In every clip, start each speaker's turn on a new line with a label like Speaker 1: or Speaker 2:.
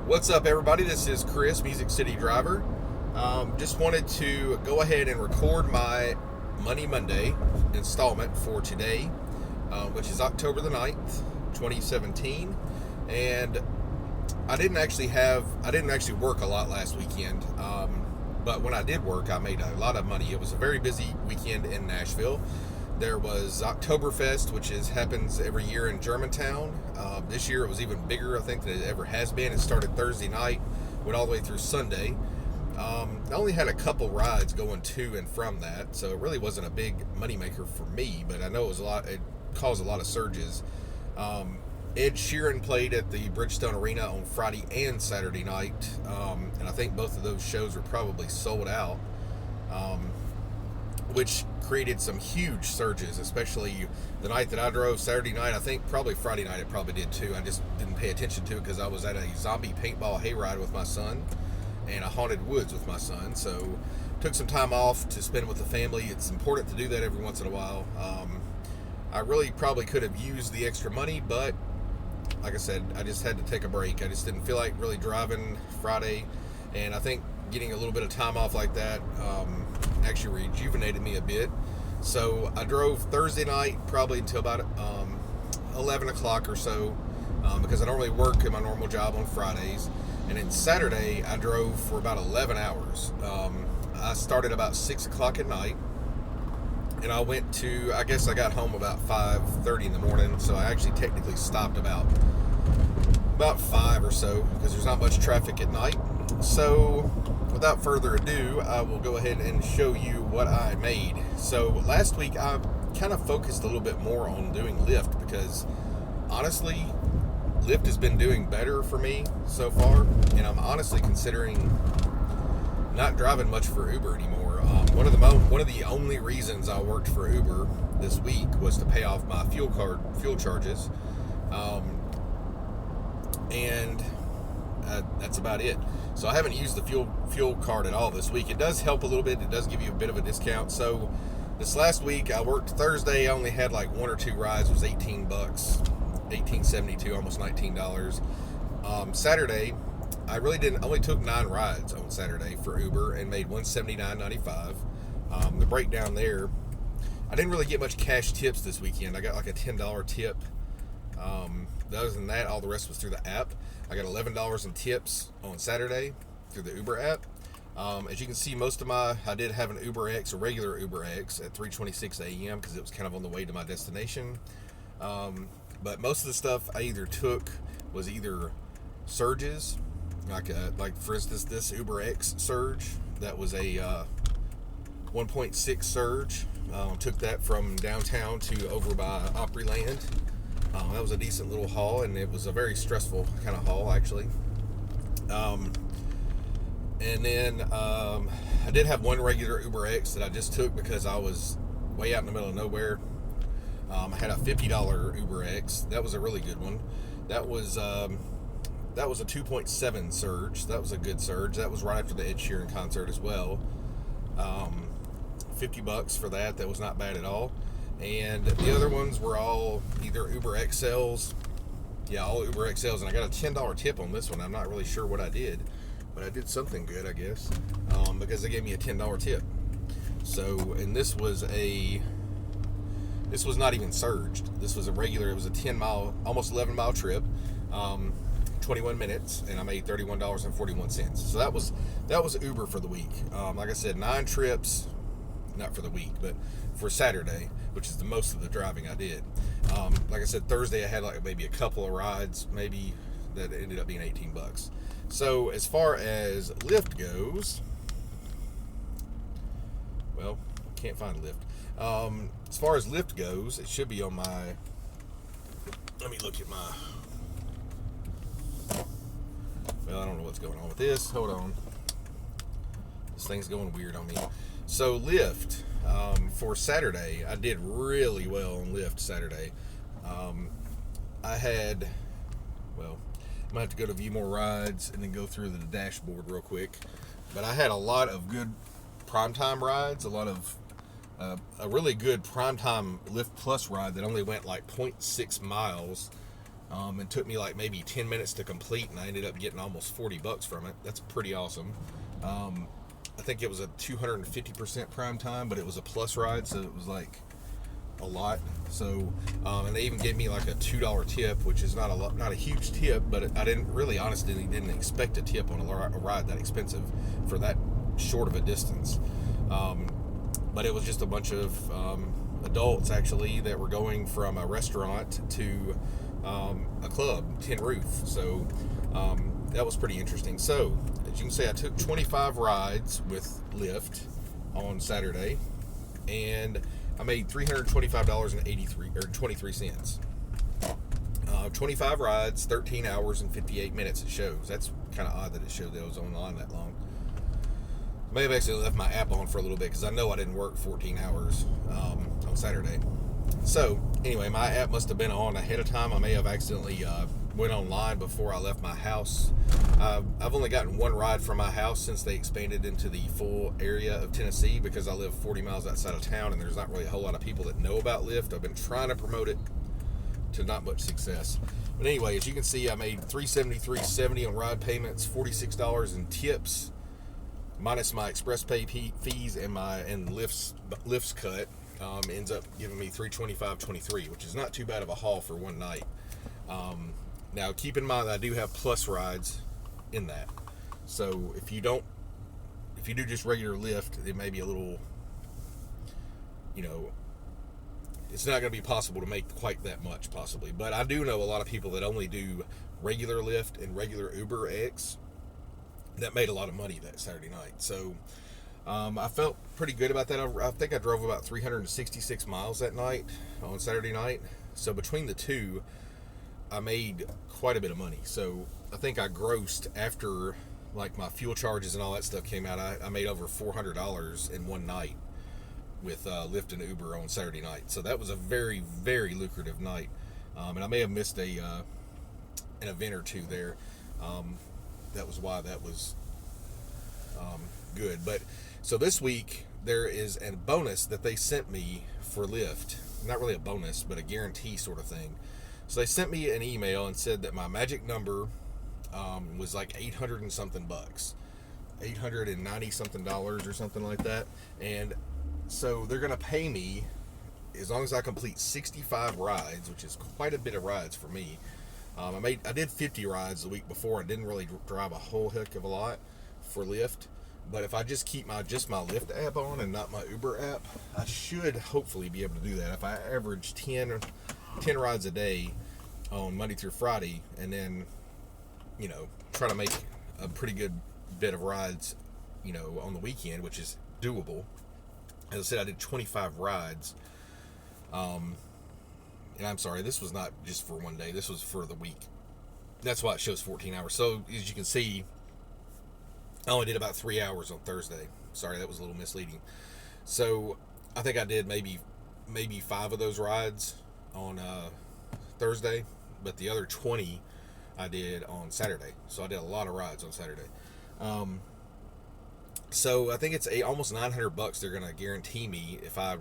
Speaker 1: What's up, everybody? This is Chris, Music City Driver. Just wanted to go ahead and record my Money Monday installment for today, which is October the 9th, 2017. And I didn't actually work a lot last weekend, but when I did work, I made a lot of money. It was a very busy weekend in Nashville. There was Oktoberfest, which happens every year in Germantown. This year it was even bigger, I think, than it ever has been. It started Thursday night, went all the way through Sunday. I only had a couple rides going to and from that, so it really wasn't a big moneymaker for me, but I know it caused a lot of surges. Ed Sheeran played at the Bridgestone Arena on Friday and Saturday night, and I think both of those shows were probably sold out. Which created some huge surges, especially the night that I drove Saturday night. I think probably Friday night it probably did too. I just didn't pay attention to it because I was at a zombie paintball hayride with my son and a haunted woods with my son. So took some time off to spend with the family. It's important to do that every once in a while. I really probably could have used the extra money, but like I said, I just had to take a break. I just didn't feel like really driving Friday, and I think getting a little bit of time off like that actually rejuvenated me a bit. So I drove Thursday night probably until about 11 o'clock or so, because I don't really work in my normal job on Fridays. And then Saturday I drove for about 11 hours. I started about 6 o'clock at night, and I got home about 5:30 in the morning. So I actually technically stopped about 5 or so because there's not much traffic at night. So without further ado, I will go ahead and show you what I made. So last week I kind of focused a little bit more on doing Lyft because honestly Lyft has been doing better for me so far, and I'm honestly considering not driving much for Uber anymore. One of the only reasons I worked for Uber this week was to pay off my fuel charges, and that's about it. So I haven't used the fuel card at all this week. It does help a little bit. It does give you a bit of a discount. So this last week I worked Thursday. I only had like one or two rides. It was $18, $18.72, almost $19. Saturday I really didn't. Only took 9 rides on Saturday for Uber and made $179.95. The breakdown there, I didn't really get much cash tips this weekend. I got like a $10 tip. Other than that, all the rest was through the app. I got $11 in tips on Saturday through the Uber app. As you can see, I did have an Uber X, a regular Uber X, at 3:26 a.m. because it was kind of on the way to my destination. But most of the stuff I either took was either surges, like for instance this Uber X surge. That was a 1.6 surge. Took that from downtown to over by Opryland. That was a decent little haul, and it was a very stressful kind of haul, actually. And then I did have one regular Uber X that I just took because I was way out in the middle of nowhere. I had a $50 Uber X. That was a really good one. That was a 2.7 surge. That was a good surge. That was right after the Ed Sheeran concert as well. $50 for that. That was not bad at all. And the other ones were all either Uber XLs. Yeah, all Uber XLs. And I got a $10 tip on this one. I'm not really sure what I did, but I did something good, I guess, because they gave me a $10 tip. So, and this was not even surged. This was a regular. It was a 10-mile, almost 11-mile trip, 21 minutes, and I made $31.41. So that was Uber for the week. Like I said, 9 trips. Not for the week, but for Saturday, which is the most of the driving I did. Like I said, Thursday I had like maybe a couple of rides, maybe, that ended up being $18. So as far as Lyft goes, well, can't find Lyft. As far as Lyft goes, it should be on my. Let me look at my. Well, I don't know what's going on with this. Hold on. This thing's going weird on me. So Lyft, for Saturday, I did really well on Lyft Saturday. I had, well, I might have to go to view more rides and then go through the dashboard real quick. But I had a lot of good primetime rides, a lot of a really good primetime Lyft Plus ride that only went like 0.6 miles It took me like maybe 10 minutes to complete, and I ended up getting almost $40 from it. That's pretty awesome. I think it was a 250% prime time, but it was a plus ride, so it was like a lot. So, and they even gave me like a $2 tip, which is not a lot, not a huge tip, but I honestly didn't expect a tip on a ride that expensive for that short of a distance. But it was just a bunch of adults actually that were going from a restaurant to a club, Tin Roof. So that was pretty interesting. So as you can see, I took 25 rides with Lyft on Saturday, and I made $325.23. 25 rides, 13 hours and 58 minutes it shows. That's kind of odd that it showed that I was online that long. I may have actually left my app on for a little bit because I know I didn't work 14 hours on Saturday. So anyway, my app must have been on ahead of time. I may have accidentally went online before I left my house. I've only gotten one ride from my house since they expanded into the full area of Tennessee, because I live 40 miles outside of town and there's not really a whole lot of people that know about Lyft. I've been trying to promote it to not much success. But anyway, as you can see, I made $373.70 on ride payments, $46 in tips, minus my express pay fees and Lyft's cut. Ends up giving me $325.23, which is not too bad of a haul for one night. Now keep in mind that I do have plus rides in that, so if you do just regular Lyft, it may be a little, it's not going to be possible to make quite that much possibly. But I do know a lot of people that only do regular Lyft and regular Uber X that made a lot of money that Saturday night. So I felt pretty good about that. I think I drove about 366 miles that night on Saturday night. So between the two, I made quite a bit of money. So I think I grossed, after like my fuel charges and all that stuff came out, I made over $400 in one night with Lyft and Uber on Saturday night. So that was a very, very lucrative night. And I may have missed an event or two there. That was why that was good. But so this week there is a bonus that they sent me for Lyft. Not really a bonus, but a guarantee sort of thing. So they sent me an email and said that my magic number was like 800 and something bucks, $890 something or something like that. And so they're gonna pay me as long as I complete 65 rides, which is quite a bit of rides for me. I did 50 rides the week before and didn't really drive a whole heck of a lot for Lyft. But if I just keep my Lyft app on and not my Uber app, I should hopefully be able to do that. If I average 10 rides a day on Monday through Friday, and then try to make a pretty good bit of rides on the weekend, which is doable. As I said, I did 25 rides, and I'm sorry, this was not just for one day, this was for the week. That's why it shows 14 hours. So as you can see, I only did about 3 hours on Thursday. Sorry, that was a little misleading. So I think I did maybe 5 of those rides on Thursday, but the other 20 I did on Saturday. So I did a lot of rides on Saturday. So I think it's almost $900 they're gonna guarantee me if I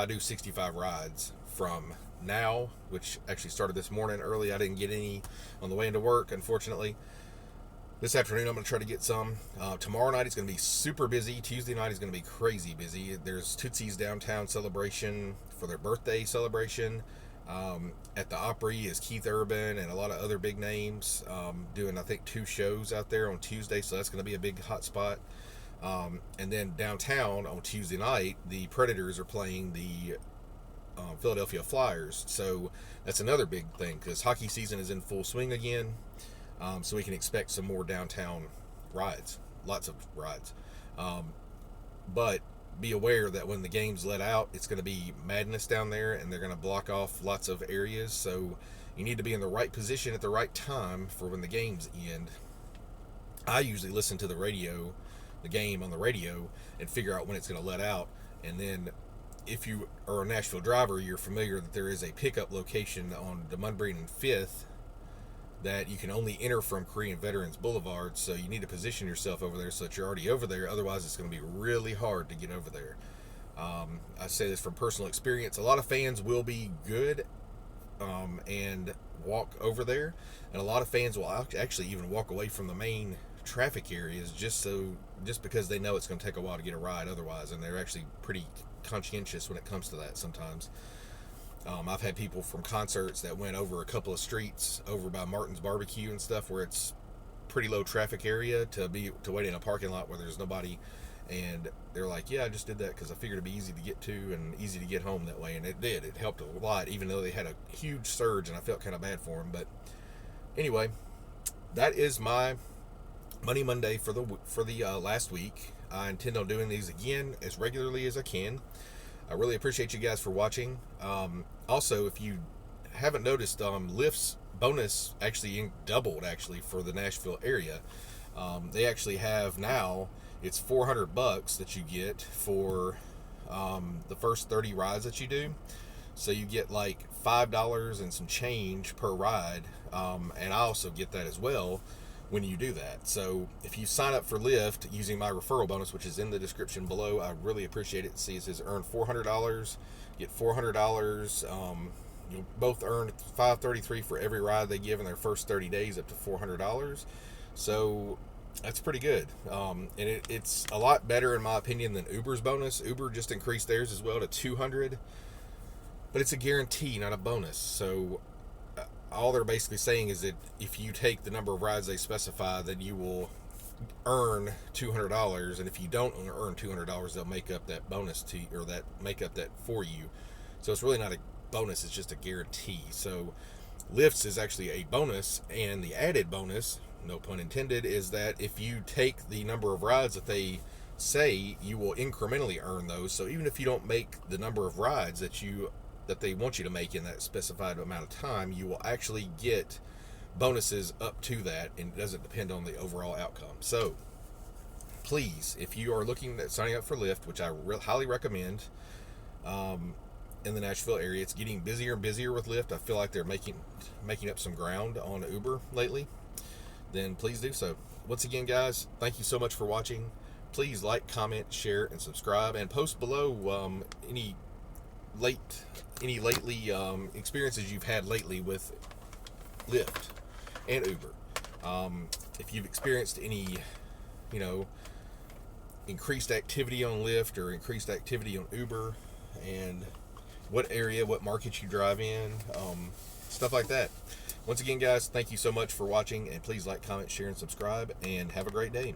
Speaker 1: do 65 rides from now, which actually started this morning early. I didn't get any on the way into work, unfortunately. This afternoon I'm going to try to get some. Tomorrow night is going to be super busy. Tuesday night is going to be crazy busy. There's Tootsie's downtown celebration for their birthday celebration. At the Opry is Keith Urban and a lot of other big names doing, I think, 2 shows out there on Tuesday, so that's going to be a big hot spot. And then downtown on Tuesday night, the Predators are playing the Philadelphia Flyers, so that's another big thing because hockey season is in full swing again. So we can expect some more downtown rides, lots of rides. But be aware that when the games let out, it's going to be madness down there, and they're going to block off lots of areas. So you need to be in the right position at the right time for when the games end. I usually listen to the game on the radio, and figure out when it's going to let out. And then if you are a Nashville driver, you're familiar that there is a pickup location on DeMundry and 5th that you can only enter from Korean Veterans Boulevard, so you need to position yourself over there so that you're already over there. Otherwise, it's going to be really hard to get over there. I say this from personal experience. A lot of fans will be good and walk over there, and a lot of fans will actually even walk away from the main traffic areas just because they know it's going to take a while to get a ride otherwise, and they're actually pretty conscientious when it comes to that sometimes. I've had people from concerts that went over a couple of streets over by Martin's Barbecue and stuff where it's pretty low traffic area to wait in a parking lot where there's nobody, and they're like, yeah, I just did that because I figured it'd be easy to get to and easy to get home that way, and it did. It helped a lot, even though they had a huge surge, and I felt kind of bad for them. But anyway, that is my Money Monday for the last week. I intend on doing these again as regularly as I can. I really appreciate you guys for watching. Also, if you haven't noticed, Lyft's bonus actually doubled for the Nashville area. They actually have now, it's $400 that you get for the first 30 rides that you do. So you get like $5 and some change per ride, and I also get that as well when you do that. So if you sign up for Lyft using my referral bonus, which is in the description below, I really appreciate it. See, it says earn $400, get $400. You'll both earn $533 for every ride they give in their first 30 days, up to $400. So that's pretty good. And it's a lot better, in my opinion, than Uber's bonus. Uber just increased theirs as well to $200, but it's a guarantee, not a bonus. So all they're basically saying is that if you take the number of rides they specify, then you will earn $200, and if you don't earn $200, they'll make up that bonus make up that for you. So it's really not a bonus, it's just a guarantee. So Lyft's is actually a bonus, and the added bonus, no pun intended, is that if you take the number of rides that they say, you will incrementally earn those. So even if you don't make the number of rides that they want you to make in that specified amount of time, you will actually get bonuses up to that, and it doesn't depend on the overall outcome. So please, if you are looking at signing up for Lyft, which I highly recommend, in the Nashville area, it's getting busier and busier with Lyft. I feel like they're making up some ground on Uber lately. Then please do so. Once again, guys, thank you so much for watching. Please like, comment, share, and subscribe, and post below any lately experiences you've had lately with Lyft and Uber. If you've experienced any, increased activity on Lyft or increased activity on Uber, and what area, what market you drive in, stuff like that. Once again, guys, thank you so much for watching, and please like, comment, share, and subscribe, and have a great day.